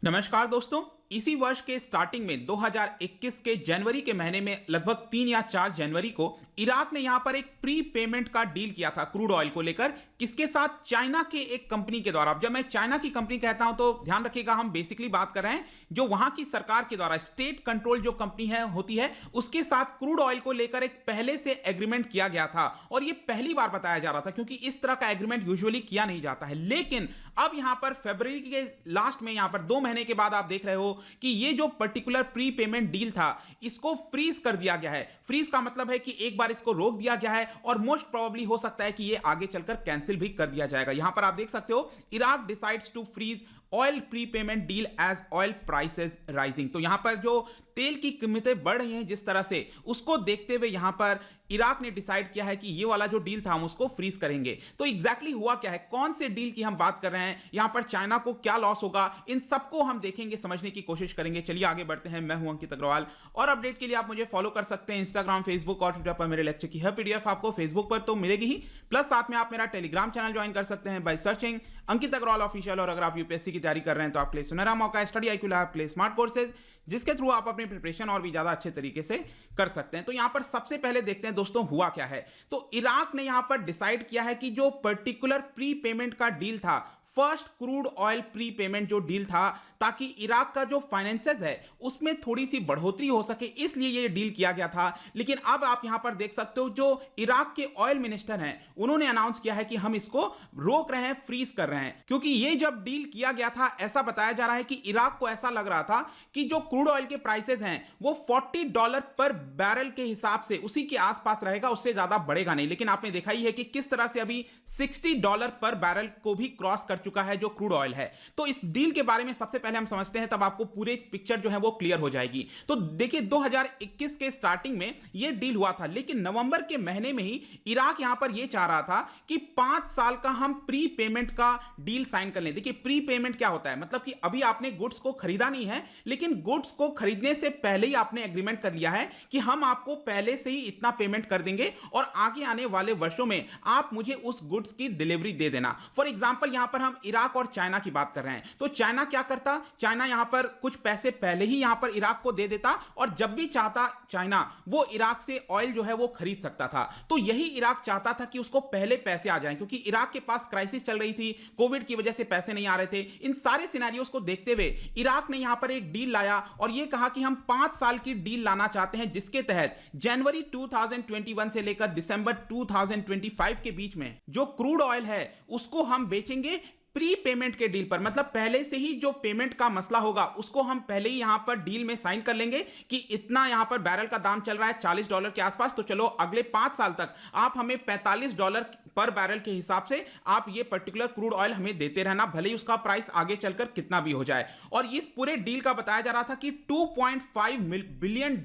नमस्कार दोस्तों। इसी वर्ष के स्टार्टिंग में 2021 के जनवरी के महीने में लगभग 3 या 4 जनवरी को इराक ने यहां पर एक प्री पेमेंट का डील किया था क्रूड ऑयल को लेकर, किसके साथ? चाइना के एक कंपनी के द्वारा। अब जब मैं चाइना की कंपनी कहता हूं तो ध्यान रखिएगा, हम बेसिकली बात कर रहे हैं जो वहां की सरकार के द्वारा स्टेट कंट्रोल जो कंपनी है होती है, उसके साथ क्रूड ऑयल को लेकर एक पहले से एग्रीमेंट किया गया था। और यह पहली बार बताया जा रहा था क्योंकि इस तरह का एग्रीमेंट यूजुअली किया नहीं जाता है। लेकिन अब यहां पर फरवरी के लास्ट में, यहां पर 2 महीने के बाद आप देख रहे हो कि ये जो पर्टिकुलर प्री पेमेंट डील था, इसको फ्रीज कर दिया गया है। फ्रीज का मतलब है कि एक बार इसको रोक दिया गया है और मोस्ट प्रोबेबली हो सकता है कि ये आगे चलकर कैंसिल भी कर दिया जाएगा। यहां पर आप देख सकते हो, Iraq decides to freeze oil prepayment deal as oil prices rising. तो यहां पर जो तेल की कीमतें बढ़ रही हैं जिस तरह से, उसको देखते हुए यहां पर इराक ने डिसाइड किया है कि ये वाला जो डील था हम उसको फ्रीज करेंगे। तो एग्जैक्टली हुआ क्या है, कौन से डील की हम बात कर रहे हैं, यहां पर चाइना को क्या लॉस होगा, इन सबको हम देखेंगे, समझने की कोशिश करेंगे। चलिए आगे बढ़ते हैं। मैं हूं अंकित अग्रवाल और अपडेट के लिए आप मुझे फॉलो कर सकते हैं इंस्टाग्राम, फेसबुक और ट्विटर पर। मेरे लेक्चर की हर पीडीएफ आपको फेसबुक पर तो मिलेगी ही, प्लस साथ में आप मेरा टेलीग्राम चैनल ज्वाइन कर सकते हैं by searching Ankit Agarwal official. और अगर आप यूपीएससी की तैयारी कर रहे हैं तो आपके लिए सुनहरा मौका है study IQ lab play smart courses, जिसके थ्रू आप अपनी प्रिपरेशन और भी ज्यादा अच्छे तरीके से कर सकते हैं। तो यहां पर सबसे पहले देखते हैं दोस्तों हुआ क्या है। तो इराक ने यहां पर डिसाइड किया है कि जो पर्टिकुलर प्री पेमेंट का डील था, first crude oil pre payment जो डील था, ताकि इराक का जो फाइनेंसेस है उसमें थोड़ी सी बढ़ोतरी हो सके, इसलिए ये डील किया गया था। लेकिन अब आप यहां पर देख सकते हो, जो इराक के ऑयल मिनिस्टर हैं उन्होंने अनाउंस किया है कि हम इसको रोक रहे हैं, फ्रीज कर रहे हैं। क्योंकि ये जब डील किया गया था, ऐसा बताया जा रहा है कि इराक को ऐसा लग रहा था कि जो क्रूड ऑयल के प्राइसेस हैं वो $40 पर बैरल के हिसाब से उसी के आसपास रहेगा, उससे ज्यादा बढ़ेगा नहीं। लेकिन आपने देखा ही है कि किस तरह से अभी $60 पर बैरल को भी क्रॉस कर चुका है जो क्रूड ऑयल है। तो इस डील के बारे में सबसे पहले हम समझते हैं, तब आपको पूरे पिक्चर जो है वो क्लियर हो जाएगी। तो देखिए 2021 के स्टार्टिंग में ये डील हुआ था, लेकिन नवंबर के महीने में ही इराक यहां पर ये चाह रहा था कि 5 साल का हम प्री पेमेंट का डील साइन कर लें। देखिए प्री पेमेंट क्या होता है, मतलब कि अभी आपने गुड्स को खरीदा नहीं है, लेकिन गुड्स को खरीदने से पहले ही आपने एग्रीमेंट कर लिया है कि हम आपको पहले से ही इतना पेमेंट कर देंगे और आगे आने वाले वर्षों में आप मुझे उस गुड्स की डिलीवरी दे देना। फॉर एग्जांपल यहां पर हम इराक और चाइना की बात कर रहे हैं, तो चाइना क्या करता, चाइना यहां पर कुछ पैसे पहले ही यहां पर इराक को दे देता और जब भी चाहता चाइना वो इराक से ऑयल जो है वो खरीद सकता था। तो यही इराक चाहता था कि उसको पहले पैसे आ जाएं, क्योंकि इराक के पास क्राइसिस चल रही थी, कोविड की वजह से पैसे नहीं आ रहे थे। इन सारे सिनेरियोस को देखते हुए इराक ने यहां पर एक डील लाया और यह कहा कि हम 5 साल की डील लाना चाहते हैं, जिसके तहत जनवरी 2021 से लेकर दिसंबर 2025 के बीच में जो क्रूड ऑयल है उसको हम बेचेंगे प्री पेमेंट के डील पर। मतलब पहले से ही जो पेमेंट का मसला होगा उसको हम पहले ही यहां पर डील में साइन कर लेंगे कि इतना यहां पर बैरल का दाम चल रहा है $40 के आसपास, तो चलो अगले 5 साल तक आप हमें $45 पर बैरल के हिसाब से आप ये पर्टिकुलर क्रूड ऑयल हमें देते रहना, भले ही उसका प्राइस आगे चलकर कितना भी हो जाए। और इस पूरे डील का बताया जा रहा था कि $2.5 बिलियन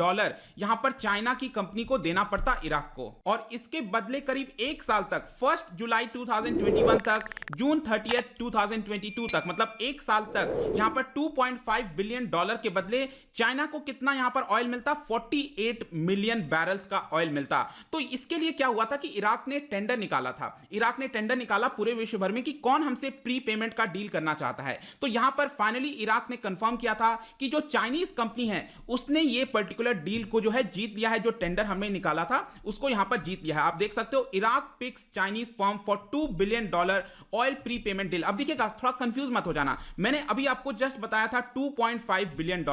यहां पर चाइना की कंपनी को देना पड़ता इराक को, और इसके बदले करीब 1 साल तक, 1 जुलाई 2021 तक जून 30 2022 तक, मतलब 1 साल तक यहां पर $2.5 बिलियन के बदले चाइना को कितना यहां पर ऑयल मिलता, 48 मिलियन बैरल्स का ऑयल मिलता। तो इसके लिए क्या हुआ था कि इराक ने टेंडर निकाला था। इराक ने टेंडर निकाला पूरे विश्व भर में कि कौन हमसे प्री पेमेंट का डील करना चाहता है। तो यहां पर फाइनली इराक ने कंफर्म किया था कि जो चाइनीज कंपनी है उसने ये पर्टिकुलर डील को जो है जीत लिया है, जो टेंडर हमने निकाला था उसको यहां पर जीत लिया है। आप देख सकते हो, Iraq picks Chinese firm for $2 billion oil prepayment deal. अब देखिएगा, थोड़ा कंफ्यूज मत हो जाना, मैंने अभी आपको जस्ट बताया था $2.5 बिलियन।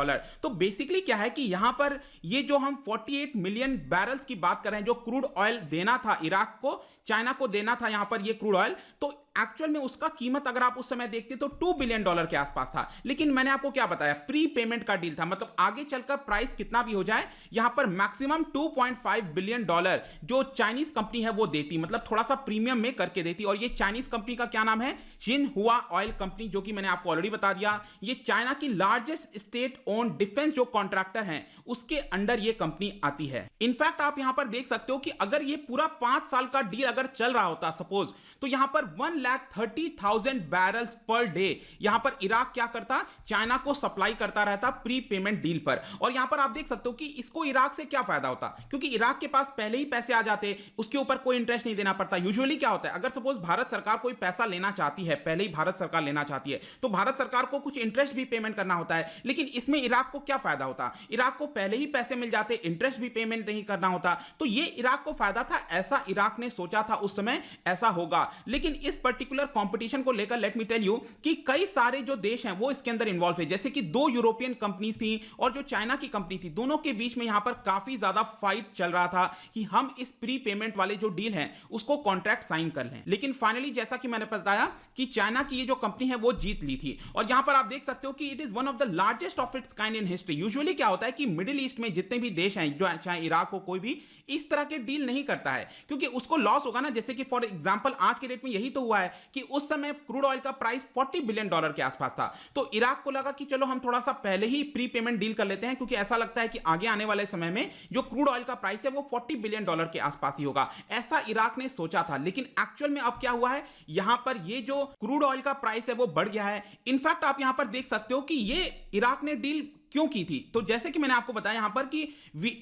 तो बेसिकली क्या है कि यहां पर ये जो हम 48 मिलियन बैरल्स की बात कर रहे हैं, जो क्रूड ऑयल देना था इराक को, चाइना को देना था यहां पर ये क्रूड ऑयल, तो एक्चुअल में उसका कीमत अगर आप उस समय देखते तो $2 बिलियन के आसपास था। लेकिन मैंने आपको क्या बताया, प्री पेमेंट का डील था, मतलब आगे चलकर प्राइस कितना भी हो जाए यहां पर मैक्सिमम $2.5 बिलियन जो चाइनीज कंपनी है वो देती, मतलब थोड़ा सा प्रीमियम में करके देती। और ये चाइनीज कंपनी का क्या नाम है, जिनहुआ ऑयल कंपनी, जो कि मैंने आपको ऑलरेडी बता दिया, ये चाइना की लार्जेस्ट स्टेट ओन डिफेंस जो कॉन्ट्रैक्टर हैं उसके अंडर ये कंपनी आती है। इनफैक्ट आप यहां पर देख सकते हो कि अगर ये पूरा 5 साल का डील अगर चल रहा होता सपोज, तो यहां पर 1 1,30,000 बैरल्स पर डे यहां पर इराक क्या करता, चाइना को सप्लाई करता रहता प्री पेमेंट डील पर। और यहां पर आप देख सकते हो कि इसको इराक से क्या फायदा होता, क्योंकि इराक के पास पहले ही पैसे आ जाते, उसके ऊपर कोई इंटरेस्ट नहीं देना पड़ता। यूजुअली क्या होता है, अगर सपोज भारत सरकार कोई पैसा लेना चाहती है, पहले ही भारत सरकार लेना चाहती है, तो भारत सरकार को कुछ इंटरेस्ट भी पेमेंट करना होता है। लेकिन इसमें इराक को क्या फायदा होता, इराक को पहले ही पैसे मिल जाते, इंटरेस्ट भी पेमेंट नहीं करना होता, तो ये इराक को फायदा था। ऐसा इराक ने सोचा था उस समय ऐसा होगा। लेकिन इस पर्टिकुलर कंपटीशन को लेकर लेट मी टेल यू कि कई सारे जो देश हैं वो इसके अंदर इन्वॉल्व है, जैसे कि 2 यूरोपियन कंपनीज थी और जो चाइना की कंपनी थी, दोनों के बीच में यहां पर काफी ज्यादा फाइट चल रहा था कि हम इस प्री पेमेंट वाले जो डील है उसको कॉन्ट्रैक्ट साइन कर लें। लेकिन फाइनली जैसा कि मैंने बताया कि चाइना की ये जो कंपनी है वो जीत ली थी। और यहां पर आप देख सकते हो कि it is one of the largest of its kind in history. Usually क्या होता है कि मिडिल ईस्ट में जितने भी देश हैं, जो चाहे इराक हो, कोई भी इस तरह के डील नहीं करता है क्योंकि उसको लॉस होगा ना। जैसे कि फॉर एग्जांपल आज के डेट में यही तो हुआ है कि उस समय क्रूड ऑयल का प्राइस $40 बिलियन के आसपास था, तो इराक को लगा कि चलो हम थोड़ा सा पहले ही प्री पेमेंट डील कर लेते हैं, क्योंकि ऐसा लगता है कि आगे आने वाले समय में जो क्रूड ऑयल का प्राइस है वो $40 बिलियन के आसपास ही होगा। ऐसा इराक ने सोचा था। लेकिन एक्चुअल में अब क्या हुआ है, यहां पर ये जो क्रूड ऑयल का प्राइस है वो बढ़ गया है। इनफैक्ट आप यहां पर देख सकते हो कि ये इराक ने डील क्यों की थी। तो जैसे कि मैंने आपको बताया यहां पर कि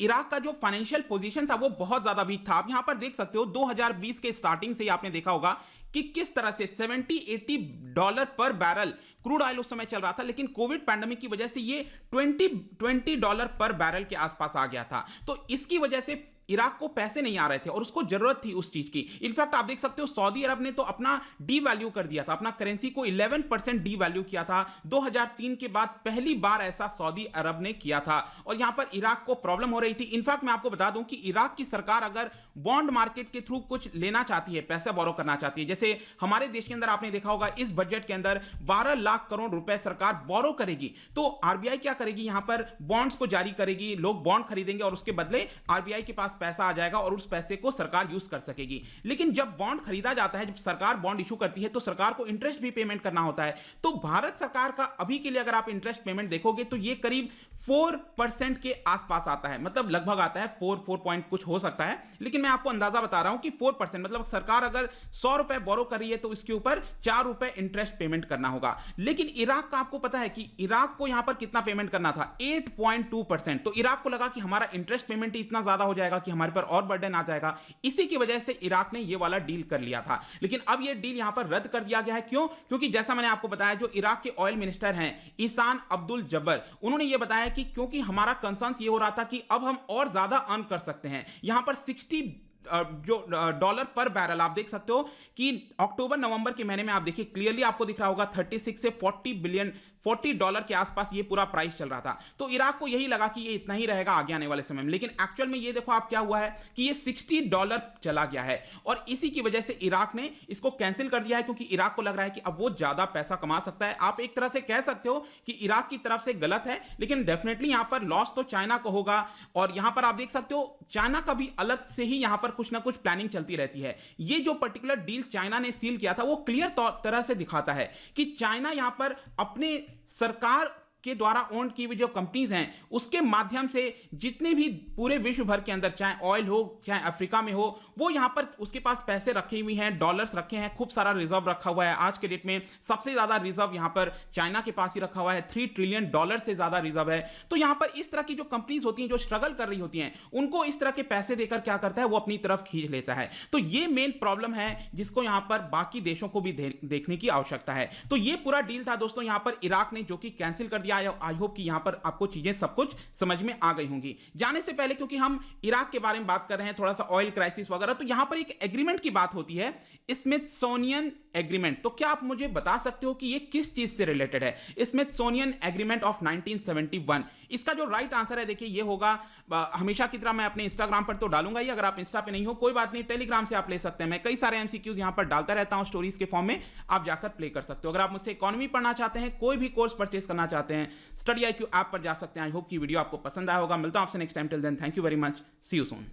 इराक का जो फाइनेंशियल पोजीशन था वो बहुत ज्यादा वीक था। आप यहां पर देख सकते हो 2020 के स्टार्टिंग से ही आपने देखा होगा कि किस तरह से $70-80 पर बैरल क्रूड ऑयल उस समय चल रहा था, लेकिन कोविड पैंडेमिक की वजह से ये $20 पर बैरल के आसपास आ गया था। तो इसकी वजह से इराक को पैसे नहीं आ रहे थे और उसको जरूरत थी उस चीज की। इनफैक्ट आप देख सकते हो सऊदी अरब ने तो अपना डी वैल्यू कर दिया था, अपना करेंसी को 11% डी वैल्यू किया था। 2003 के बाद पहली बार ऐसा सऊदी अरब ने किया था और यहां पर इराक को प्रॉब्लम हो रही थी। इनफैक्ट मैं आपको बता दूं कि इराक की सरकार अगर बॉन्ड मार्केट के थ्रू कुछ लेना चाहती है, पैसा बोरो करना चाहती है, जैसे हमारे देश के अंदर आपने देखा होगा इस बजट के अंदर 12 लाख करोड़ रुपए सरकार बोरो करेगी, तो आरबीआई क्या करेगी, यहां पर बॉन्ड्स को जारी करेगी, लोग बॉन्ड खरीदेंगे और उसके बदले आरबीआई के पास पैसा आ जाएगा और उस पैसे को सरकार यूज कर सकेगी। लेकिन जब बॉन्ड खरीदा जाता है, जब सरकार बॉन्ड इशू करती है, तो सरकार को इंटरेस्ट भी पेमेंट करना होता है। तो भारत सरकार का अभी के लिए अगर आप इंटरेस्ट पेमेंट देखोगे तो ये करीब 4% के आसपास आता है, मतलब लगभग आता है 4 पॉइंट कुछ हो सकता है, लेकिन मैं आपको अंदाजा बता रहा हूं कि 4%, मतलब सरकार अगर 100 रुपए बोरो कर रही है तो इसके ऊपर 4 रुपए इंटरेस्ट पेमेंट करना होगा। लेकिन इराक का आपको पता है कि इराक को यहां पर कितना पेमेंट करना था, 8.2%। तो इराक को लगा कि हमारा इंटरेस्ट पेमेंट ही इतना ज्यादा हो जाएगा कि हमारे पर और बर्डन आ जाएगा, इसी की वजह से इराक ने ये वाला डील कर लिया था। लेकिन अब ये डील यहां पर रद्द कर दिया गया है। क्यों? क्योंकि जैसा मैंने आपको बताया, जो इराक के ऑयल मिनिस्टर हैं ईसान अब्दुल जब्बर, उन्होंने ये बताया कि क्योंकि हमारा कंसर्न ये हो रहा था कि अब हम और ज्यादा अर्न कर सकते हैं। यहां पर 60 जो डॉलर पर बैरल आप देख सकते हो कि अक्टूबर नवंबर के महीने में आप देखिए क्लियरली आपको दिख रहा होगा 36 से $40 के आसपास ये पूरा प्राइस चल रहा था। तो इराक को यही लगा कि ये इतना ही रहेगा आगे आने वाले समय में, लेकिन एक्चुअल में ये देखो आप क्या हुआ है कि ये $60 चला गया है और इसी की वजह से इराक ने इसको कैंसिल कर दिया है, क्योंकि इराक को लग रहा है कि अब वो ज्यादा पैसा कमा सकता है। आप एक तरह से कह सकते हो कि इराक की तरफ से गलत है, लेकिन डेफिनेटली यहां पर लॉस तो चाइना को होगा। और यहां पर आप देख सकते हो चाइना का भी अलग से ही यहां पर कुछ ना कुछ प्लानिंग चलती रहती है। ये जो पर्टिकुलर डील चाइना ने सील किया था वो क्लियर तरह से दिखाता है कि चाइना यहां पर अपने सरकार के द्वारा ओन की हुई जो कंपनीज हैं उसके माध्यम से जितने भी पूरे विश्व भर के अंदर, चाहे ऑयल हो चाहे अफ्रीका में हो, वो यहां पर उसके पास पैसे रखे हुए हैं, डॉलर्स रखे हैं, खूब सारा रिजर्व रखा हुआ है। आज के डेट में सबसे ज्यादा रिजर्व यहां पर चाइना के पास ही रखा हुआ है, $3 ट्रिलियन से ज्यादा रिजर्व है। तो यहां पर इस तरह की जो कंपनीज होती हैं जो स्ट्रगल कर रही होती हैं, उनको इस तरह के पैसे देकर क्या करता है, वो अपनी तरफ खींच लेता है। तो ये मेन प्रॉब्लम है जिसको यहां पर बाकी देशों को भी देखने की आवश्यकता है। तो ये पूरा डील था दोस्तों यहां पर इराक ने, जो कि कैंसिल कर दिया। आई होप कि यहां पर आपको चीजें सब कुछ समझ में आ गई होंगी। जाने से पहले, क्योंकि हम इराक के बारे में बात कर रहे हैं, थोड़ा सा ऑयल क्राइसिस वगैरह, तो यहां पर एक एग्रीमेंट की बात होती है, स्मिथसोनियन एग्रीमेंट। तो क्या आप मुझे बता सकते हो कि ये किस चीज से रिलेटेड है, स्मिथसोनियन एग्रीमेंट ऑफ 1971? इसका जो राइट आंसर है देखिए ये होगा, हमेशा की तरह मैं अपने इंस्टाग्राम पर तो डालूंगा ही, अगर आप इंस्टा पे नहीं हो कोई बात नहीं, टेलीग्राम से आप ले सकते हैं। मैं कई सारे एमसीक्यूज यहां पर डालता रहता हूं स्टोरीज के फॉर्म में, आप जाकर प्ले कर सकते हो। अगर आप मुझसे इकोनॉमी पढ़ना चाहते हैं, कोई भी कोर्स परचेस करना चाहते हैं, स्टडी IQ ऐप पर जा सकते हैं। आई होप की वीडियो आपको पसंद आया होगा। मिलता हूं आपसे next time. Till then thank you very much, see you soon.